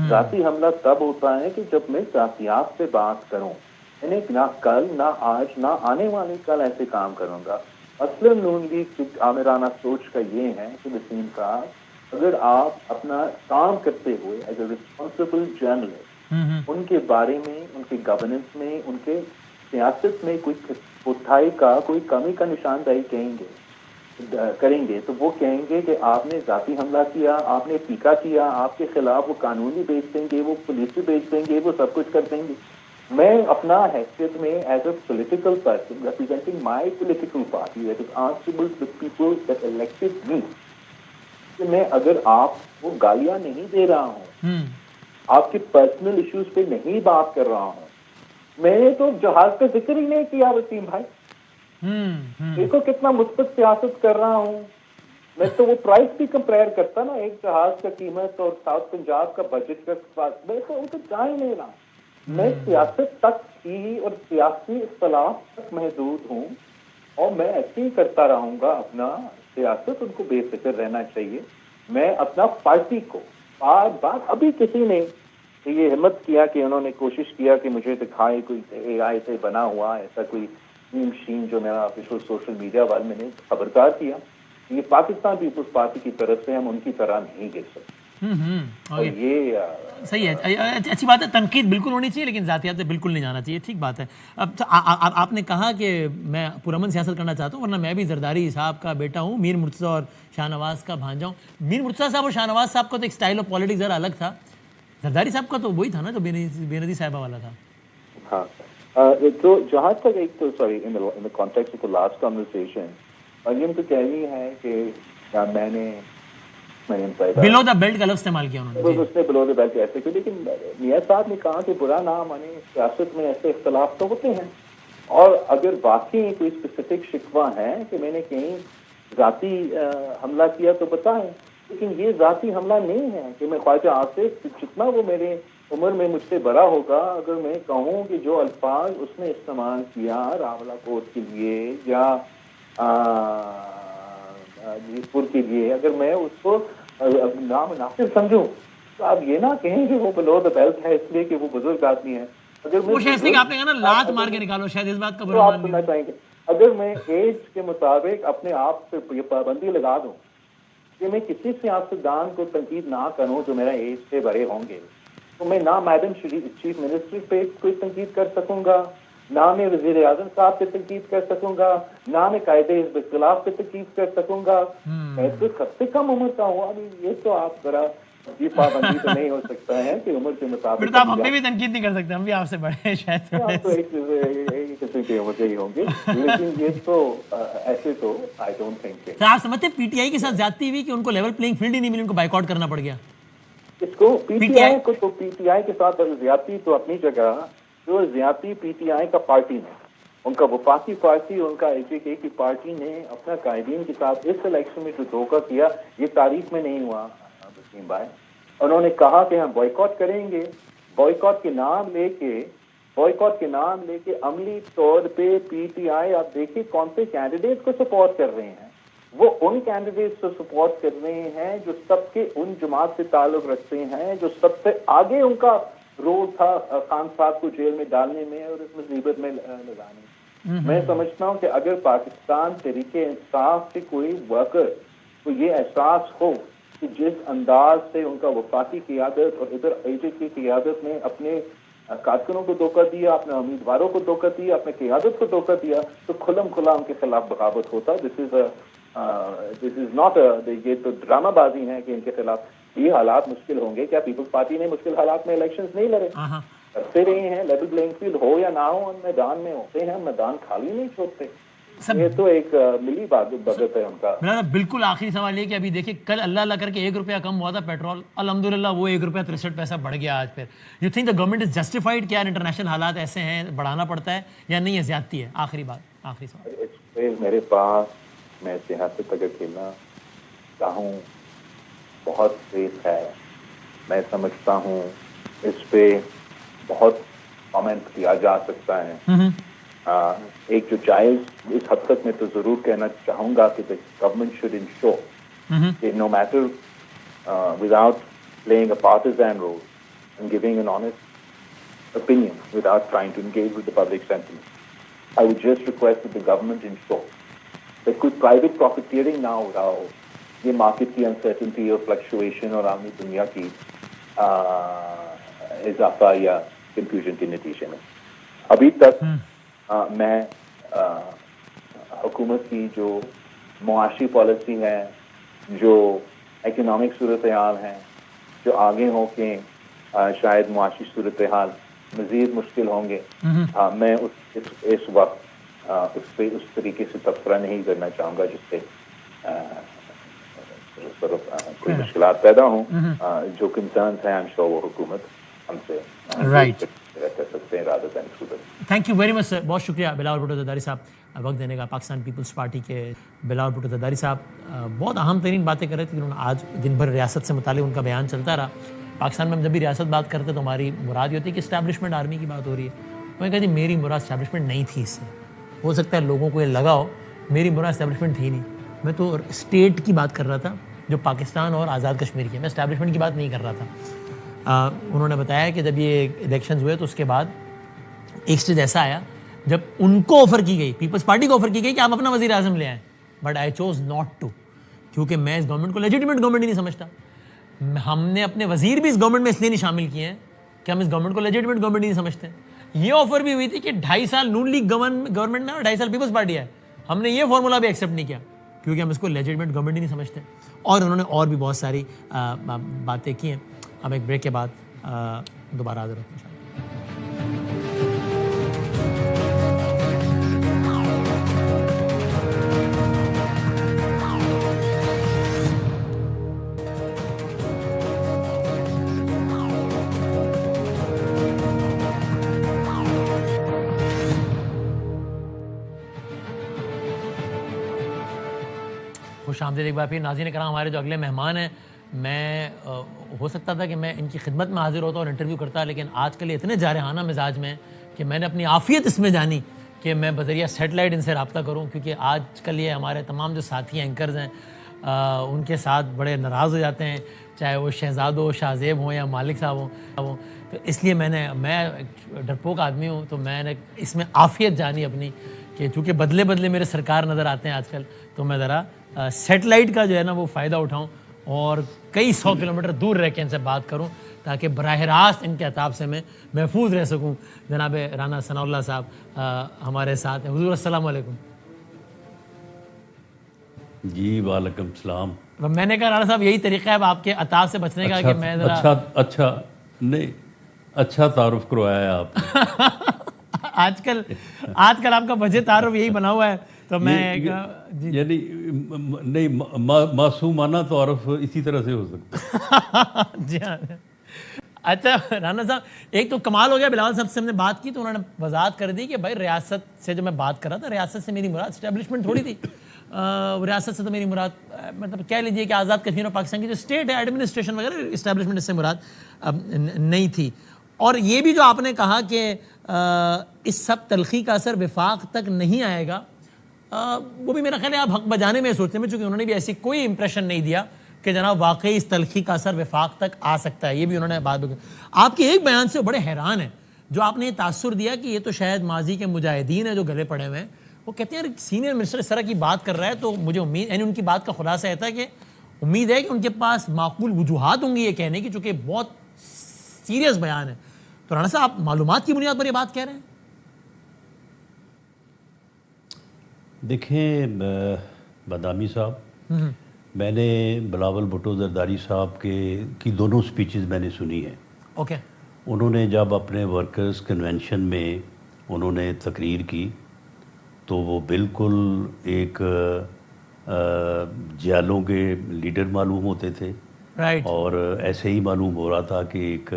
ذاتی حملہ تب ہوتا ہے کہ جب میں ذاتیات سے بات کروں. یعنی نہ کل, نہ آج, نہ آنے والے کل ایسے کام کروں گا. اصل نون لیگ کی آمرانہ سوچ کا یہ ہے کہ وسیم صاحب, اگر آپ اپنا کام کرتے ہوئے ایز اے ریسپانسبل جرنلسٹ ان کے بارے میں, ان کے گورننس میں, ان کے سیاست میں کوئی اٹھائی کا, کوئی کمی کا نشاندہی کریں گے تو وہ کہیں گے کہ آپ نے ذاتی حملہ کیا, آپ نے ٹیکا کیا, آپ کے خلاف وہ قانونی بیچ دیں گے, وہ پولیسی بیچ دیں گے, وہ سب کچھ کر دیں گے. میں اپنا حیثیت میں as a political person representing my political party that is answerable to people that elected me, کہ میں اگر آپ وہ گالیاں نہیں دے رہا ہوں, آپ کے پرسنل ایشوز پہ نہیں بات کر رہا ہوں. میں نے تو جہاز کا ذکر ہی نہیں کیا وسیم بھائی. دیکھو کتنا مثبت سیاست کر رہا ہوں. میں تو وہ پرائس بھی کمپیئر کرتا نا, ایک جہاز کا قیمت اور ساؤتھ پنجاب کا بجٹ کا, میں تو وہ تو جا ہی نہیں رہا. میں سیاست تک ہی اور سیاسی اختلاف تک محدود ہوں, اور میں ایسے ہی کرتا رہوں گا اپنا سیاست. ان کو بے فکر رہنا چاہیے. میں اپنا پارٹی کو بار بار, ابھی کسی نے یہ ہمت کیا کہ انہوں نے کوشش کیا کہ مجھے دکھائے کوئی اے آئی سے بنا ہوا ایسا کوئی مشین جو میرا آفیشل سوشل میڈیا والے میں نے خبردار کیا, یہ پاکستان پیپلز پارٹی کی طرف سے ہم ان کی طرح نہیں گر سکتے. اور یہ صحیح ہے, اچھی بات ہے. تنقید بالکل ہونی چاہیے, لیکن ذاتیات سے بالکل نہیں جانا چاہیے. ٹھیک بات ہے. اب آپ نے کہا کہ میں پرامن سیاست کرنا چاہتا ہوں, ورنہ میں بھی زرداری صاحب کا بیٹا ہوں, میر مرتضیٰ اور شاہ نواز کا بھانجا ہوں. میر مرتضیٰ صاحب اور شاہ نواز صاحب کا تو ایک اسٹائل آف پالیٹکس ذرا الگ تھا. زرداری صاحب کا تو وہی تھا نا جو بے نظیر صاحبہ والا تھا. ہاں, تو جہاں تک ایک تو sorry in the context of the last conversation, Maryam تو کہہ رہی ہے کہ میں نے بلو دا بیلٹ کا لفظ استعمال کیا انہوں نے. اس نے بلو دا بیلٹ ایسے کیا, لیکن میاں صاحب نے کہا کہ برا نہ مانے, سیاست میں ایسے اختلاف تو ہوتے ہیں, اور اگر واقعی کوئی اسپیسیفک شکوہ ہے کہ میں نے کہیں ذاتی حملہ کیا تو بتائیں, لیکن یہ ذاتی حملہ نہیں ہے کہ میں خواجہ آصف جتنا وہ میرے عمر میں مجھ سے بڑا ہوگا, اگر میں کہوں کہ جو الفاظ اس نے استعمال کیا راولہ کوٹ کے لیے یا پور کے لیے, اگر میں اس کو نامناسب سمجھوں تو آپ یہ نہ کہیں کہ وہ بلو دا بیلٹ ہے اس لیے کہ وہ بزرگ آدمی ہے. اگر وہ شاید آپ نے کہا نا لات مار کے نکالو, شاید اس بات کا برا آپ سننا چاہیں گے. اگر میں ایج کے مطابق اپنے آپ پہ یہ پابندی لگا دوں کہ میں کسی سیاستدان کو تنقید نہ کروں جو میرا ایج سے بڑے ہوں گے, تو میں نہ میڈم چیف منسٹر پہ کوئی تنقید کر سکوں گا, نہ میں وزیر اعظم صاحب پہ تنقید کر سکوں گا, نہ میں قائد حزب اختلاف پہ تنقید کر سکوں گا. میں تو سب سے کم عمر کا ہوں. ابھی یہ تو آپ ذرا یہ پابندی تو نہیں ہو سکتا ہے کہ عمر کے مطابق آپ ہم بھی تنقید نہیں کر سکتے, ہم بھی آپ سے بڑے ہیں شاید. آپ تو ایک قسم کے عمر کے ہی ہوں گے, لیکن یہ تو ایسے تو آئی ڈونٹ تھنک. آپ سمجھتے ہیں پی ٹی آئی کے ساتھ زیادتی ہوئی کہ ان کو لیول پلینگ فیلڈ ہی نہیں ملی, ان کو بائیکاٹ کرنا پڑ گیا. اس کو پی ٹی آئی کو تو پی ٹی آئی کے ساتھ زیادتی تو اپنی جگہ, جو زیادتی پی ٹی آئی کا پارٹی نے, ان کا وفاقی پارٹی, ان کا ایس ڈی کے کی پارٹی نے اپنا قائدین کے ساتھ اس الیکشن میں جو دھوکہ کیا, یہ تاریخ میں نہیں ہوا وسیم بھائی. انہوں نے کہا کہ ہم بوائیکاٹ کریں گے, بوائیکاٹ کے نام لے کے بوائکاٹ کے نام لے کے عملی طور پہ پی ٹی آئی آپ دیکھیے کون سے کینڈیڈیٹ کو سپورٹ کر رہے ہیں. وہ ان کینڈیڈیٹ کو سپورٹ کر رہے ہیں جو سب کے ان جماعت سے تعلق رکھتے ہیں, جو سب سے آگے ان کا رول تھا خان صاحب کو جیل میں ڈالنے میں اور اس مصیبت میں لگانے میں. میں سمجھتا ہوں کہ اگر پاکستان تحریک انصاف کے کوئی ورکر کو یہ احساس ہو کہ جس انداز سے ان کا وفاقی قیادت اور ادھر ایجنٹ کی قیادت نے اپنے کارکنوں کو دھوکہ دیا, اپنے امیدواروں کو دھوکہ دیا, اپنے قیادت کو دھوکہ دیا, تو کھلم کھلا ان کے خلاف بغاوت ہوتا. دس از ناٹ یہ تو ڈرامہ بازی ہے کہ ان کے خلاف یہ حالات مشکل ہوں گے. کیا پیپلز پارٹی نے مشکل حالات میں الیکشنز نہیں لڑے؟ کرتے رہے ہیں. لیول پلینگ فیلڈ ہو یا نہ ہو, ہم میدان میں ہوتے ہیں, میدان خالی نہیں چھوڑتے. یہ تو ایک ملی بھگت ہے ان کا. بالکل آخری سوال یہ کہ ابھی دیکھیں کل اللہ اللہ کر کے 1 روپیہ کم ہوا تھا پیٹرول, الحمدللہ وہ 1 روپیہ 63 پیسہ بڑھ گیا آج. پھر you think the government is justified کہ یار انٹرنیشنل حالات ایسے ہیں بڑھانا پڑتا ہے یا نہیں ہے, زیادتی ہے؟ آخری بات, آخری سوال. میرے پاس میں سیاست اگر کھیلنا چاہوں بہت فیس ہے. میں سمجھتا ہوں اس پہ بہت کامنٹ کیا جا سکتا ہے. ایک جو جائز اس حد تک میں تو ضرور کہنا چاہوں گا کہ گورنمنٹ شوڈ انشور کہ no matter without playing a partisan role and giving an honest opinion without trying to engage with the public sentiment. I would just request that the government ensure that کوئی private profiteering نہ ہو رہا ہو یہ market کی uncertainty اور fluctuation اور عالمی دنیا کی اضافہ یا کنفیوژن کے نتیجے میں. ابھی تک میں حکومت کی جو معاشی پالیسی ہے, جو اکنامک صورتحال ہے, جو آگے ہو کے شاید معاشی صورتحال مزید مشکل ہوں گے, میں اس وقت اس پہ اس طریقے سے تبصرہ نہیں کرنا چاہوں گا جس سے کوئی مشکلات پیدا ہوں. جو کنسرنس ہیں I'm sure وہ حکومت ہم سے کر سکتے ہیں. تھینک یو ویری مچ سر, بہت شکریہ بلاول بھٹو زرداری صاحب وقت دینے کا. پاکستان پیپلز پارٹی کے بلاول بھٹو زرداری صاحب بہت اہم ترین باتیں کر رہے تھے. انہوں نے آج دن بھر ریاست سے متعلق ان کا بیان چلتا رہا. پاکستان میں ہم جب بھی ریاست بات کرتے تو ہماری مراد یہ ہوتی ہے کہ اسٹیبلشمنٹ آرمی کی بات ہو رہی ہے. میں کہتی میری مراد اسٹیبلشمنٹ نہیں تھی. اس سے ہو سکتا ہے لوگوں کو یہ لگا ہو, میری مراد اسٹیبلشمنٹ تھی نہیں. میں تو اسٹیٹ کی بات کر رہا تھا جو پاکستان اور آزاد کشمیر کی ہے, میں اسٹیبلشمنٹ کی بات نہیں کر رہا تھا. انہوں نے بتایا کہ جب یہ الیکشنز ہوئے تو اس کے بعد ایک اسٹیج ایسا آیا جب ان کو آفر کی گئی, پیپلز پارٹی کو آفر کی گئی کہ آپ اپنا وزیر اعظم لے آئیں, but I choose not to, کیونکہ میں اس گورنمنٹ کو لیجیٹیمیٹ گورنمنٹ ہی نہیں سمجھتا. ہم نے اپنے وزیر بھی اس گورنمنٹ میں اس لیے نہیں شامل کیے ہیں کہ ہم اس گورنمنٹ کو لیجیٹیمیٹ گورنمنٹ نہیں سمجھتے. یہ آفر بھی ہوئی تھی کہ 2.5 سال نون لیگ گورنمنٹ میں اور 2.5 سال پیپلز پارٹی ہے. ہم نے یہ فارمولا بھی ایکسیپٹ نہیں کیا کیونکہ ہم اس کو لیجیٹیمیٹ گورنمنٹ ہی نہیں سمجھتے. اور انہوں نے اور بھی بہت ساری باتیں کی ہیں. ہم ایک بریک کے بعد دوبارہ حاضر ہوتے ہیں. خوش آمدید ایک بار پھر ناظرین کرام. ہمارے جو اگلے مہمان ہیں, میں ہو سکتا تھا کہ میں ان کی خدمت میں حاضر ہوتا اور انٹرویو کرتا, لیکن آج کل اتنے جارحانہ مزاج میں کہ میں نے اپنی عافیت اس میں جانی کہ میں بذریعہ سیٹلائٹ ان سے رابطہ کروں, کیونکہ آج کل یہ ہمارے تمام جو ساتھی اینکرز ہیں ان کے ساتھ بڑے ناراض ہو جاتے ہیں, چاہے وہ شہزاد ہو, شاہ زیب ہوں یا مالک صاحب ہوں. تو اس لیے میں ڈرپوک آدمی ہوں, تو میں نے اس میں عافیت جانی اپنی کہ چونکہ بدلے بدلے میرے سرکار نظر آتے ہیں آج کل, تو میں ذرا سیٹلائٹ کا جو ہے نا وہ فائدہ اٹھاؤں اور کئی 100 کلومیٹر دور رہ کے ان سے بات کروں تاکہ براہ راست ان کے عطاب سے میں محفوظ رہ سکوں. جناب رانا ثناء اللہ صاحب ہمارے ساتھ ہیں. حضور السلام علیکم. جی وعلیکم السلام. میں نے کہا رانا صاحب یہی طریقہ ہے آپ کے عطاب سے بچنے کا کہ میں ذرا اچھا تعارف کروایا آپ. آج کل آپ کا وجہ تعارف یہی بنا ہوا ہے, تو میں یعنی نہیں معصومانہ تعارف اسی طرح سے ہو سکتا. جی ہاں. اچھا رانا صاحب, ایک تو کمال ہو گیا, بلاول صاحب سے ہم نے بات کی تو انہوں نے وضاحت کر دی کہ بھائی ریاست سے جو میں بات کر رہا تھا, ریاست سے میری مراد اسٹیبلشمنٹ تھوڑی تھی. ریاست سے تو میری مراد مطلب کہہ لیجیے کہ آزاد کشمیر اور پاکستان کی جو اسٹیٹ ہے ایڈمنسٹریشن وغیرہ اسٹیبلشمنٹ اس سے مراد نہیں تھی. اور یہ بھی جو آپ نے کہا کہ اس سب تلخی کا اثر وفاق تک نہیں آئے گا، وہ بھی میرا خیال ہے آپ حق بجانے میں سوچتے ہیں، چونکہ انہوں نے بھی ایسی کوئی امپریشن نہیں دیا کہ جناب واقعی اس تلخی کا اثر وفاق تک آ سکتا ہے. یہ بھی انہوں نے بات آپ کے ایک بیان سے بڑے حیران ہیں، جو آپ نے یہ تاثر دیا کہ یہ تو شاید ماضی کے مجاہدین ہیں جو گلے پڑے ہوئے ہیں. وہ کہتے ہیں سینئر منسٹر اس طرح کی بات کر رہا ہے تو مجھے امید، یعنی ان کی بات کا خلاصہ یہ تھا کہ امید ہے کہ ان کے پاس معقول وجوہات ہوں گی یہ کہنے کی، چونکہ بہت سیریس بیان ہے. تو رانا صاحب آپ معلومات کی بنیاد پر یہ بات کہہ رہے ہیں؟ دیکھیں بادامی صاحب، میں نے بلاول بھٹو زرداری صاحب کی دونوں سپیچز میں نے سنی ہیں. اوکے. انہوں نے جب اپنے ورکرز کنونشن میں انہوں نے تقریر کی تو وہ بالکل ایک جیالوں کے لیڈر معلوم ہوتے تھے، رائٹ. اور ایسے ہی معلوم ہو رہا تھا کہ ایک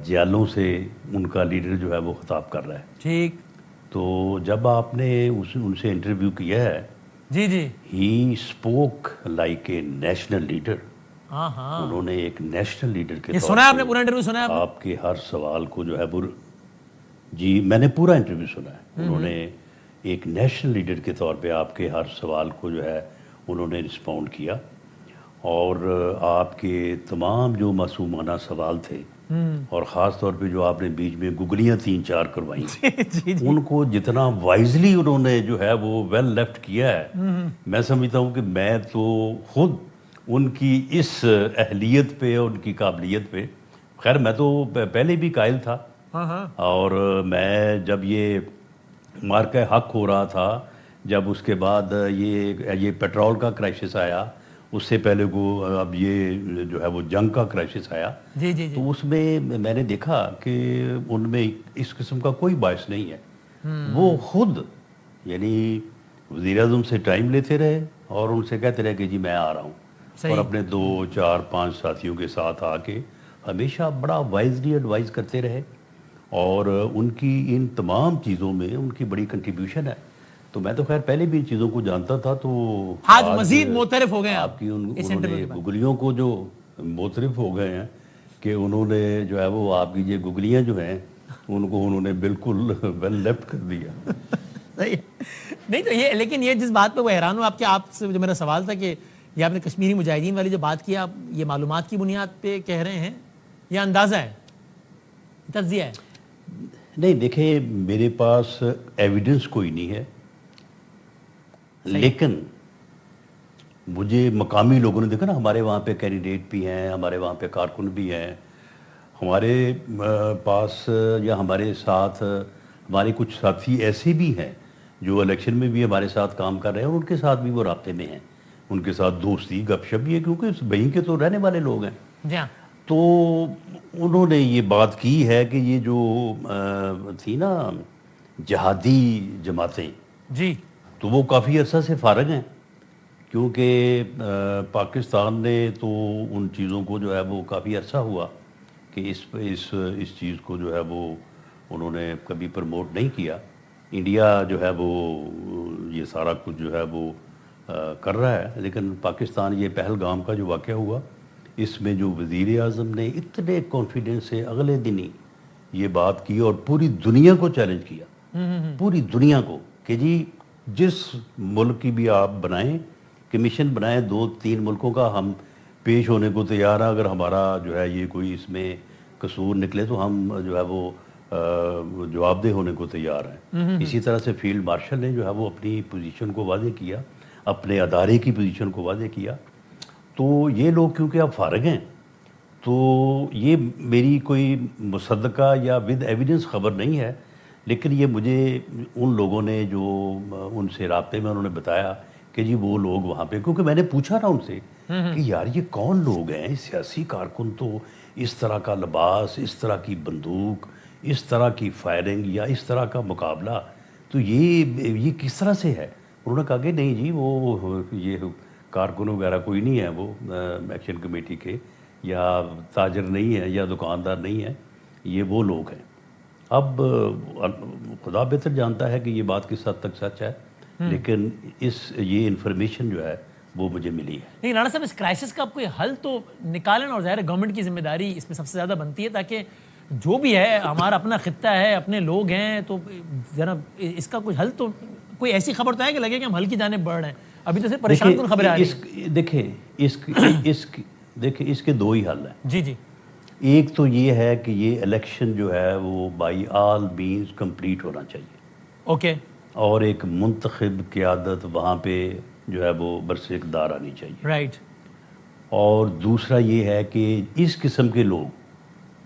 جیالوں سے ان کا لیڈر جو ہے وہ خطاب کر رہا ہے. ٹھیک. تو جب آپ نے ان سے انٹرویو کیا ہے، جی جی، he spoke like a national leader. ہاں ہاں، انہوں نے ایک نیشنل لیڈر کے یہ طور سنا ہے آپ پہ نے؟ پورا انٹرویو سنا ہے آپ نے؟ آپ کے ہر سوال کو جو ہے جی میں نے پورا انٹرویو سنا ہے. انہوں نے ایک نیشنل لیڈر کے طور پہ آپ کے ہر سوال کو جو ہے انہوں نے رسپونڈ کیا، اور آپ کے تمام جو معصومانہ سوال تھے، اور خاص طور پہ جو آپ نے بیچ میں گگلیاں 3-4 کروائیں، ان کو جتنا وائزلی انہوں نے جو ہے وہ ویل لیفٹ کیا ہے. میں سمجھتا ہوں کہ میں تو خود ان کی اس اہلیت پہ، ان کی قابلیت پہ، خیر میں تو پہلے بھی قائل تھا، اور میں جب یہ مارکہ حق ہو رہا تھا، جب اس کے بعد یہ پیٹرول کا کرائسس آیا، اس سے پہلے کو اب یہ جو ہے وہ جنگ کا کرائسس آیا، جی جی جی، تو اس میں میں نے دیکھا کہ ان میں اس قسم کا کوئی باعث نہیں ہے. وہ خود یعنی وزیر اعظم سے ٹائم لیتے رہے اور ان سے کہتے رہے کہ جی میں آ رہا ہوں، اور اپنے 2, 4, 5 ساتھیوں کے ساتھ آ کے ہمیشہ بڑا وائزلی ایڈوائز کرتے رہے. اور ان کی ان تمام چیزوں میں ان کی بڑی کنٹریبیوشن ہے. تو میں تو خیر پہلے بھی ان چیزوں کو جانتا تھا، تو آج مزید معترف ہو گئے آپ کی انہوں نے گگلیوں کو جو معترف ہو گئے ہیں کہ انہوں نے جو ہے وہ آپ کی یہ گگلیاں جو ہیں ان کو انہوں نے بالکل ویل لیفٹ کر دیا. صحیح نہیں تو یہ، لیکن یہ جس بات پہ وہ حیران ہوں آپ سے جو میرا سوال تھا کہ یہ آپ نے کشمیری مجاہدین والی جو بات کی، آپ یہ معلومات کی بنیاد پہ کہہ رہے ہیں یا اندازہ ہے، تجزیہ ہے؟ نہیں دیکھیں، میرے پاس ایویڈنس کوئی نہیں ہے، لیکن مجھے مقامی لوگوں نے دیکھا نا، ہمارے وہاں پہ کینڈیڈیٹ بھی ہیں، ہمارے وہاں پہ کارکن بھی ہیں، ہمارے پاس یا ہمارے ساتھ ہمارے کچھ ساتھی ایسے بھی ہیں جو الیکشن میں بھی ہمارے ساتھ کام کر رہے ہیں، اور ان کے ساتھ بھی وہ رابطے میں ہیں، ان کے ساتھ دوستی گپ شپ بھی ہے، کیونکہ وہیں کے تو رہنے والے لوگ ہیں. جی ہاں. تو انہوں نے یہ بات کی ہے کہ یہ جو تھی نا جہادی جماعتیں، جی، تو وہ کافی عرصہ سے فارغ ہیں، کیونکہ پاکستان نے تو ان چیزوں کو جو ہے وہ کافی عرصہ ہوا کہ اس چیز کو جو ہے وہ انہوں نے کبھی پروموٹ نہیں کیا. انڈیا جو ہے وہ یہ سارا کچھ جو ہے وہ کر رہا ہے، لیکن پاکستان یہ پہلگام کا جو واقعہ ہوا، اس میں جو وزیر اعظم نے اتنے کانفیڈنس سے اگلے دن ہی یہ بات کی اور پوری دنیا کو چیلنج کیا، پوری دنیا کو، کہ جی جس ملک کی بھی آپ بنائیں کمیشن بنائیں، 2-3 ملکوں کا ہم پیش ہونے کو تیار ہیں، اگر ہمارا جو ہے یہ کوئی اس میں قصور نکلے تو ہم جو ہے وہ جواب دہ ہونے کو تیار ہیں. اسی طرح سے فیلڈ مارشل نے جو ہے وہ اپنی پوزیشن کو واضح کیا، اپنے ادارے کی پوزیشن کو واضح کیا. تو یہ لوگ کیونکہ اب فارغ ہیں، تو یہ میری کوئی مصدقہ یا ود ایویڈنس خبر نہیں ہے، لیکن یہ مجھے ان لوگوں نے جو ان سے رابطے میں انہوں نے بتایا کہ جی وہ لوگ وہاں پہ، کیونکہ میں نے پوچھا نا ان سے کہ یار یہ کون لوگ ہیں، سیاسی کارکن تو اس طرح کا لباس، اس طرح کی بندوق، اس طرح کی فائرنگ یا اس طرح کا مقابلہ، تو یہ کس طرح سے ہے؟ انہوں نے کہا کہ نہیں جی وہ یہ کارکن وغیرہ کوئی نہیں ہے، وہ ایکشن کمیٹی کے یا تاجر نہیں ہے یا دکاندار نہیں ہے، یہ وہ لوگ ہیں. اب خدا بہتر جانتا ہے کہ یہ بات کس حد تک سچ ہے، لیکن یہ انفارمیشن جو ہے وہ مجھے ملی ہے. نہیں رانا صاحب، اس کرائسس کا کوئی حل تو نکالیں، اور ظاہر ہے گورنمنٹ کی ذمہ داری اس میں سب سے زیادہ بنتی ہے، تاکہ جو بھی ہے ہمارا اپنا خطہ ہے, اپنے لوگ ہیں, تو ذرا اس کا کوئی حل تو, کوئی ایسی خبر تو ہے کہ لگے کہ ہم حل کی جانب بڑھ رہے ہیں؟ ابھی تو صرف پریشان کن خبریں آ رہی ہیں. دیکھیں اس کے دو ہی حل ہیں. جی جی. ایک تو یہ ہے کہ یہ الیکشن جو ہے وہ بائی آل مینز کمپلیٹ ہونا چاہیے. اوکے. اور ایک منتخب قیادت وہاں پہ جو ہے وہ برسر اقتدار آنی چاہیے. رائٹ. اور دوسرا یہ ہے کہ اس قسم کے لوگ,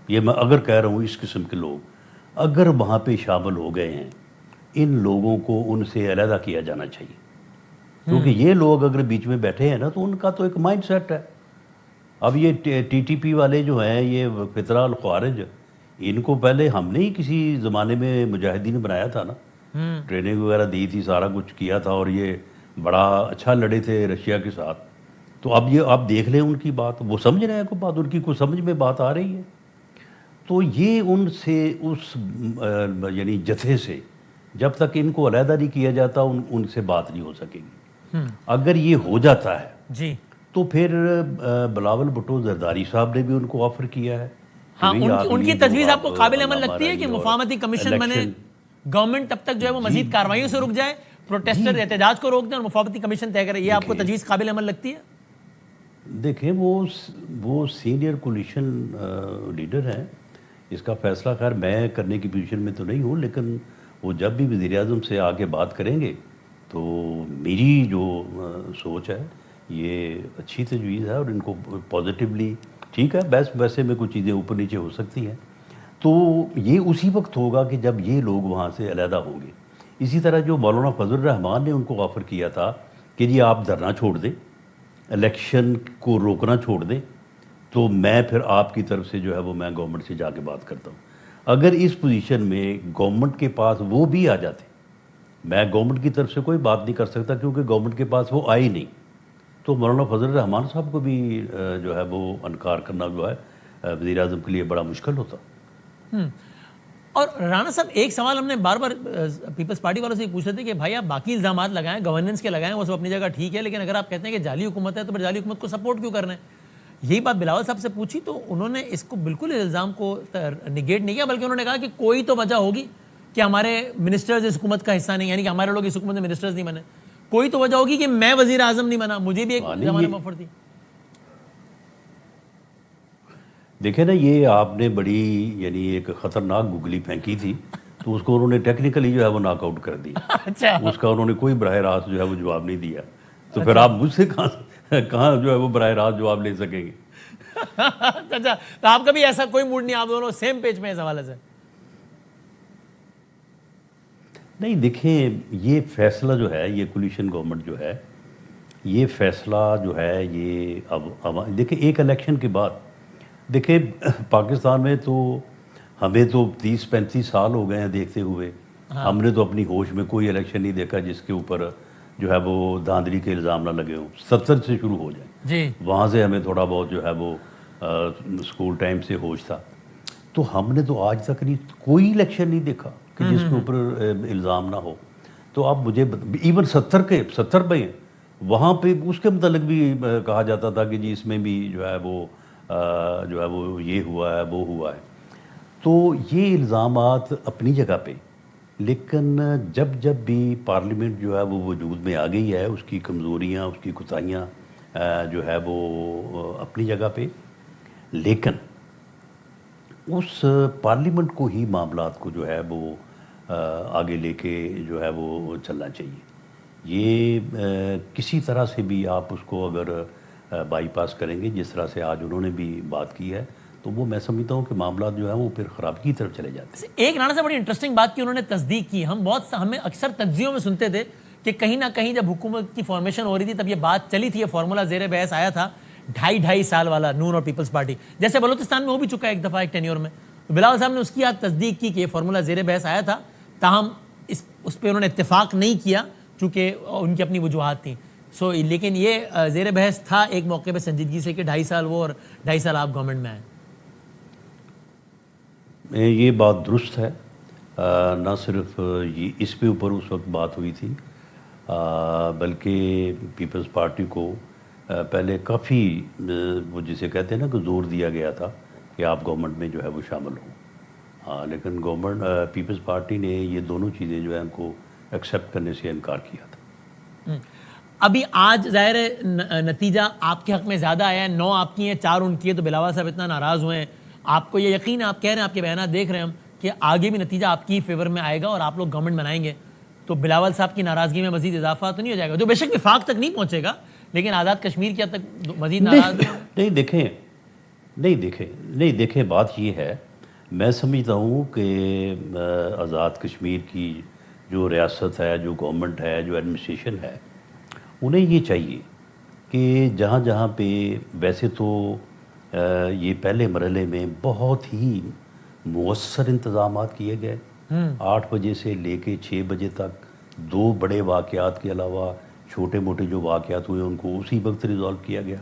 یہ میں اگر کہہ رہا ہوں اس قسم کے لوگ اگر وہاں پہ شامل ہو گئے ہیں, ان لوگوں کو ان سے علیحدہ کیا جانا چاہیے. کیونکہ یہ لوگ اگر بیچ میں بیٹھے ہیں نا تو ان کا تو ایک مائنڈ سیٹ ہے. اب یہ ٹی ٹی پی والے جو ہیں, یہ فطرہ الخوارج, ان کو پہلے ہم نے ہی کسی زمانے میں مجاہدین نے بنایا تھا نا, ٹریننگ وغیرہ دی تھی, سارا کچھ کیا تھا, اور یہ بڑا اچھا لڑے تھے رشیا کے ساتھ. تو اب یہ آپ دیکھ لیں ان کی بات, وہ سمجھ رہے ہیں کوئی بات, ان کی کوئی سمجھ میں بات آ رہی ہے. تو یہ ان سے اس یعنی جتھے سے جب تک ان کو علیحدہ نہیں کیا جاتا ان سے بات نہیں ہو سکے گی. اگر یہ ہو جاتا ہے جی تو پھر بلاول بھٹو زرداری صاحب نے بھی ان کو آفر کیا ہے. ہاں, ان کی تجویز آپ کو قابل عمل لگتی ہے کہ مفاہمتی کمیشن بنے, گورنمنٹ تب تک جو ہے وہ مزید کارروائیوں سے رک جائے, پروٹیسٹر احتجاج کو روک دیں اور مفاہمتی کمیشن طے کرے, یہ آپ کو تجویز قابل عمل لگتی ہے؟ دیکھیں وہ سینئر کولیشن لیڈر ہیں, اس کا فیصلہ خیر میں کرنے کی پوزیشن میں تو نہیں ہوں, لیکن وہ جب بھی وزیر اعظم سے آ کے بات کریں گے تو میری جو سوچ ہے یہ اچھی تجویز ہے, اور ان کو پازیٹیولی ٹھیک ہے. ویسے میں کچھ چیزیں اوپر نیچے ہو سکتی ہیں, تو یہ اسی وقت ہوگا کہ جب یہ لوگ وہاں سے علیحدہ ہوں گے. اسی طرح جو مولانا فضل الرحمان نے ان کو آفر کیا تھا کہ جی آپ دھرنا چھوڑ دیں, الیکشن کو روکنا چھوڑ دیں, تو میں پھر آپ کی طرف سے جو ہے وہ میں گورنمنٹ سے جا کے بات کرتا ہوں. اگر اس پوزیشن میں گورنمنٹ کے پاس وہ بھی آ جاتے, میں گورنمنٹ کی طرف سے کوئی بات نہیں کر سکتا کیونکہ گورنمنٹ کے پاس وہ آئی نہیں, تو مولانا فضل الرحمان صاحب کو بھی جو ہے وہ انکار کرنا جو ہے وزیر اعظم کے لیے بڑا مشکل ہوتا. اور رانا صاحب ایک سوال ہم نے بار بار پیپلز پارٹی والوں سے یہ پوچھ رہے تھے کہ بھائی آپ باقی الزامات لگائیں, گورننس کے لگائیں, وہ سب اپنی جگہ ٹھیک ہے, لیکن اگر آپ کہتے ہیں کہ جعلی حکومت ہے تو پھر جعلی حکومت کو سپورٹ کیوں کرنا ہے؟ یہی بات بلاول صاحب سے پوچھی تو انہوں نے اس کو بالکل الزام کو نگیٹ نہیں کیا, بلکہ انہوں نے کہا کہ کوئی تو وجہ ہوگی کہ ہمارے منسٹرز اس حکومت کا حصہ نہیں, یعنی کہ ہمارے لوگ اس حکومت میں منسٹرز نہیں بنے, کوئی تو وجہ ہوگی کہ میں وزیر اعظم نہیں بنا, مجھے بھی ایک زمانے میں آفر تھی. دیکھیں نا, یہ آپ نے بڑی یعنی ایک خطرناک گگلی پھینکی تھی, تو اس کو انہوں نے ٹیکنیکلی جو ہے وہ ناک آؤٹ کر دیا. اچھا, اس کا انہوں نے کوئی براہ راست جو ہے وہ جواب نہیں دیا, تو پھر آپ مجھ سے کہاں جو ہے وہ براہ راست جواب لے سکیں گے؟ اچھا, تو آپ کا بھی ایسا کوئی موڈ نہیں, آپ دونوں سیم پیج میں اس حوالے سے؟ نہیں دیکھیں, یہ فیصلہ جو ہے, یہ کولیشن گورنمنٹ جو ہے, یہ فیصلہ جو ہے یہ اب دیکھیں ایک الیکشن کے بعد, دیکھیں پاکستان میں تو ہمیں تو 30-35 سال ہو گئے ہیں دیکھتے ہوئے, ہم نے تو اپنی ہوش میں کوئی الیکشن نہیں دیکھا جس کے اوپر جو ہے وہ دھاندلی کے الزام نہ لگے ہوں. 70 سے شروع ہو جائیں جی, وہاں سے ہمیں تھوڑا بہت جو ہے وہ اسکول ٹائم سے ہوش تھا, تو ہم نے تو آج تک نہیں کوئی الیکشن نہیں دیکھا کہ جس کے اوپر الزام نہ ہو. تو اب مجھے ایون 70 پہ وہاں پہ اس کے متعلق بھی کہا جاتا تھا کہ جی اس میں بھی جو ہے وہ یہ ہوا ہے وہ ہوا ہے. تو یہ الزامات اپنی جگہ پہ, لیکن جب بھی پارلیمنٹ جو ہے وہ وجود میں آ گئی ہے, اس کی کمزوریاں, اس کی کوتاہیاں جو ہے وہ اپنی جگہ پہ, لیکن اس پارلیمنٹ کو ہی معاملات کو جو ہے وہ آگے لے کے جو ہے وہ چلنا چاہیے. یہ کسی طرح سے بھی آپ اس کو اگر بائی پاس کریں گے جس طرح سے آج انہوں نے بھی بات کی ہے, تو وہ میں سمجھتا ہوں کہ معاملات جو ہیں وہ پھر خرابی کی طرف چلے جاتے ہیں. ایک رانا سے بڑی انٹرسٹنگ بات کی انہوں نے تصدیق کی, ہمیں اکثر تجزیوں میں سنتے تھے کہ کہیں نہ کہیں جب حکومت کی فارمیشن ہو رہی تھی تب یہ بات چلی تھی, یہ فارمولا زیر بحث آیا تھا 2.5 سال والا نون اور پیپلز پارٹی, جیسے بلوچستان میں ہو بھی چکا ہے ایک دفعہ ایک ٹینیور میں. بلاول صاحب نے اس کی آج تصدیق کی کہ یہ فارمولا زیر بحث آیا تھا, تاہم اس پہ انہوں نے اتفاق نہیں کیا چونکہ ان کی اپنی وجوہات تھیں. لیکن یہ زیر بحث تھا ایک موقع پہ سنجیدگی سے کہ 2.5 سال وہ اور 2.5 سال آپ گورنمنٹ میں آئیں. یہ بات درست ہے, نہ صرف اس پہ اوپر اس وقت بات ہوئی تھی, بلکہ پیپلز پارٹی کو پہلے کافی وہ جسے کہتے ہیں نا کہ زور دیا گیا تھا کہ آپ گورنمنٹ میں جو ہے وہ شامل ہوں. ہاں لیکن گورنمنٹ پیپلز پارٹی نے یہ دونوں چیزیں جو ہیں ان کو ایکسیپٹ کرنے سے انکار کیا تھا. ابھی آج ظاہر ہے نتیجہ آپ کے حق میں زیادہ آیا ہے, 9 آپ کی ہیں 4 ان کی ہے, تو بلاول صاحب اتنا ناراض ہوئے ہیں. آپ کو یہ یقین ہے, آپ کہہ رہے ہیں, آپ کے بیانات دیکھ رہے ہیں ہم, کہ آگے بھی نتیجہ آپ کی فیور میں آئے گا اور آپ لوگ گورنمنٹ بنائیں گے, تو بلاول صاحب کی ناراضگی میں مزید اضافہ تو نہیں ہو جائے گا, جو بے شک وفاق تک نہیں پہنچے گا, لیکن آزاد کشمیر کے حد تک مزید ناراض نہیں دیکھیں بات یہ ہے, میں سمجھتا ہوں کہ آزاد کشمیر کی جو ریاست ہے, جو گورنمنٹ ہے, جو ایڈمنسٹریشن ہے, انہیں یہ چاہیے کہ جہاں جہاں پہ ویسے تو یہ پہلے مرحلے میں بہت ہی مؤثر انتظامات کیے گئے, 8 بجے سے لے کے 6 بجے تک 2 بڑے واقعات کے علاوہ چھوٹے موٹے جو واقعات ہوئے ان کو اسی وقت ریزالو کیا گیا,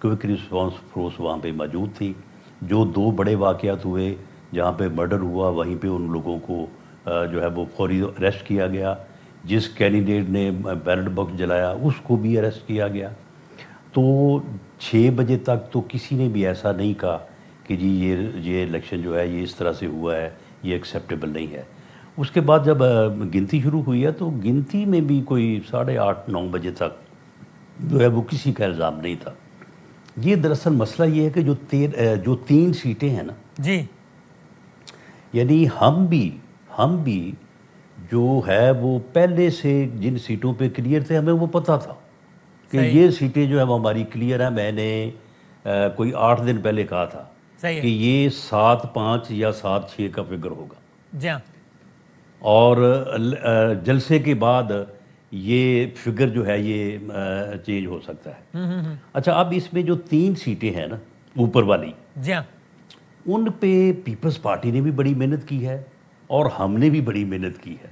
کوئک رسپانس فورس وہاں پہ موجود تھی. جو 2 بڑے واقعات ہوئے جہاں پہ مرڈر ہوا وہیں پہ ان لوگوں کو جو ہے وہ فوری اریسٹ کیا گیا. جس کینڈیڈیٹ نے بیلٹ باکس جلایا اس کو بھی اریسٹ کیا گیا. تو 6 بجے تک تو کسی نے بھی ایسا نہیں کہا کہ جی یہ الیکشن جو ہے یہ اس طرح سے ہوا ہے, یہ ایکسیپٹیبل نہیں ہے. اس کے بعد جب گنتی شروع ہوئی ہے تو گنتی میں بھی کوئی 8:30-9 بجے تک جو ہے وہ کسی کا الزام نہیں تھا. یہ دراصل مسئلہ یہ ہے کہ جو 3 سیٹیں ہیں نا جی, یعنی ہم بھی جو ہے وہ پہلے سے جن سیٹوں پہ کلیئر تھے ہمیں وہ پتہ تھا کہ یہ سیٹیں جو ہے وہ ہماری کلیئر ہیں. میں نے کوئی 8 دن پہلے کہا تھا کہ یہ 7-5 یا 7-6 کا فگر ہوگا. جی ہاں, اور جلسے کے بعد یہ فگر جو ہے یہ چینج ہو سکتا ہے. اچھا, اب اس میں جو 3 سیٹیں ہیں نا اوپر والی, جی ہاں, ان پہ پیپلز پارٹی نے بھی بڑی محنت کی ہے اور ہم نے بھی بڑی محنت کی ہے.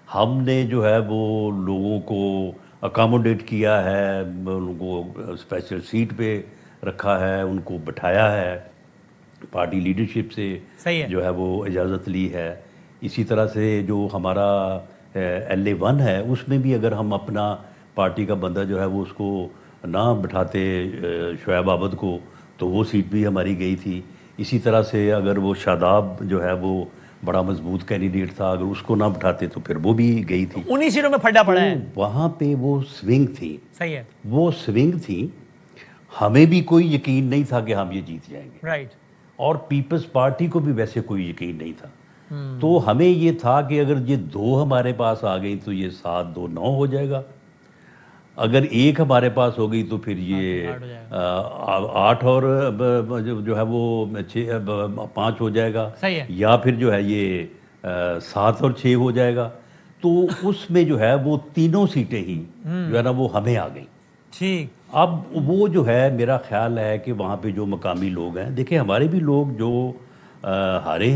ہم نے جو ہے وہ لوگوں کو اکاموڈیٹ کیا ہے, ان کو اسپیشل سیٹ پہ رکھا ہے, ان کو بٹھایا ہے, پارٹی لیڈرشپ سے جو ہے وہ اجازت لی ہے. اسی طرح سے جو ہمارا LA1 ہے اس میں بھی اگر ہم اپنا پارٹی کا بندہ جو ہے وہ اس کو نہ بٹھاتے شعیب عابد کو تو وہ سیٹ بھی ہماری گئی تھی. اسی طرح سے اگر وہ شاداب جو ہے وہ بڑا مضبوط کینڈیڈیٹ تھا, اگر اس کو نہ بٹھاتے تو پھر وہ بھی گئی تھی. انہی سیٹوں میں پھڈا پڑا ہے. وہاں پہ وہ سوئنگ تھی. صحیح ہے, وہ سوئنگ تھی. ہمیں بھی کوئی یقین نہیں تھا کہ ہم یہ جیت جائیں گے, رائٹ, اور پیپلز پارٹی کو بھی ویسے کوئی یقین نہیں تھا. تو ہمیں یہ تھا کہ اگر یہ 2 ہمارے پاس آ گئی تو یہ 7-2-9 ہو جائے گا, اگر 1 ہمارے پاس ہو گئی تو پھر یہ 8 اور جو ہے وہ 5 ہو جائے گا, یا پھر جو ہے یہ 7 اور 6 ہو جائے گا. تو اس میں جو ہے وہ 3 سیٹیں ہی جو ہے نا وہ ہمیں آ گئیں. ٹھیک, اب وہ جو ہے میرا خیال ہے کہ وہاں پہ جو مقامی لوگ ہیں, دیکھیں ہمارے بھی لوگ جو ہارے ہیں